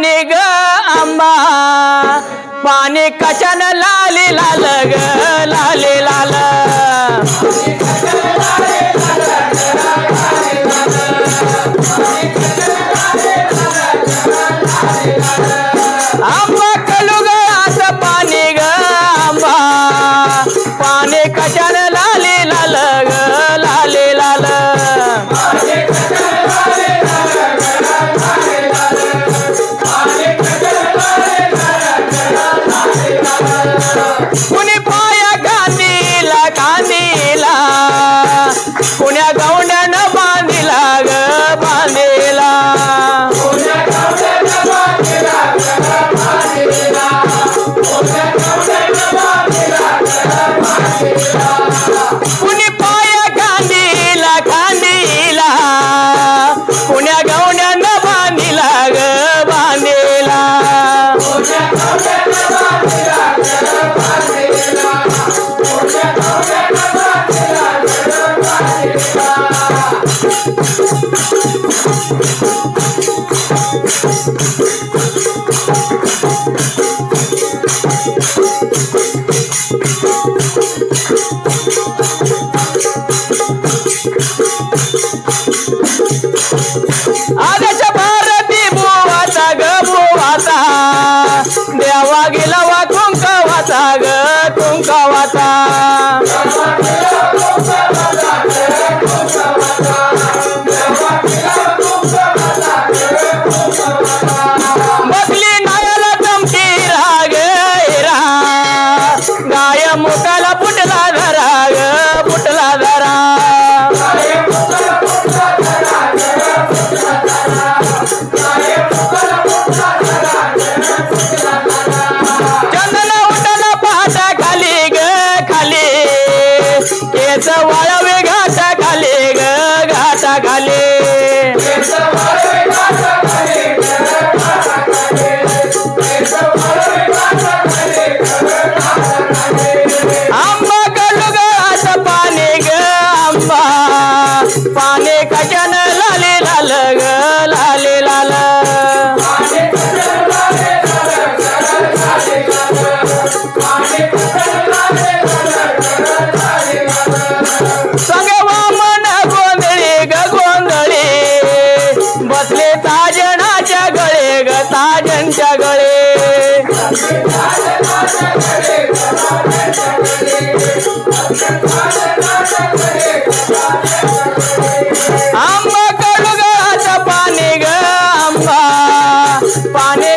पाणी ग आंबा पाणी कशान लाली लाल ग लाली लाल आंबा कलुगळाच पाणी ग आंबा पाणी कशान लाली लाल ग लाली लाल कुणी पाया कांदीला कांदीला कुण्या गवंड्यानं बांधिला ग बांधिला कुणी पाया कांदीला कांदीला कुण्या गवंड्यानं बांधिला ग बांधिला आदेश भारती बुवाचा ग बुवाचा देवा गेला वा कुंकवाचा ग कुंकवाचा बसली नायाला चमकी राग हिरा गाय मुकाला फुटला धरा ग फुटला धरा चंदन उठला पाटा खाली ग खाली केस वाळवे घाटा खाली ग घाटा खाली आंबा कलुगळाच पाणी ग आंबा पाणी कशान लाली लाल ग लाली लाल संगे वामन गोंधळी ग गोंधळी बसले ताजनाच्या गळे ग ताजनच्या गळे आंबा कलुगळाच पाणी ग आंबा पाणी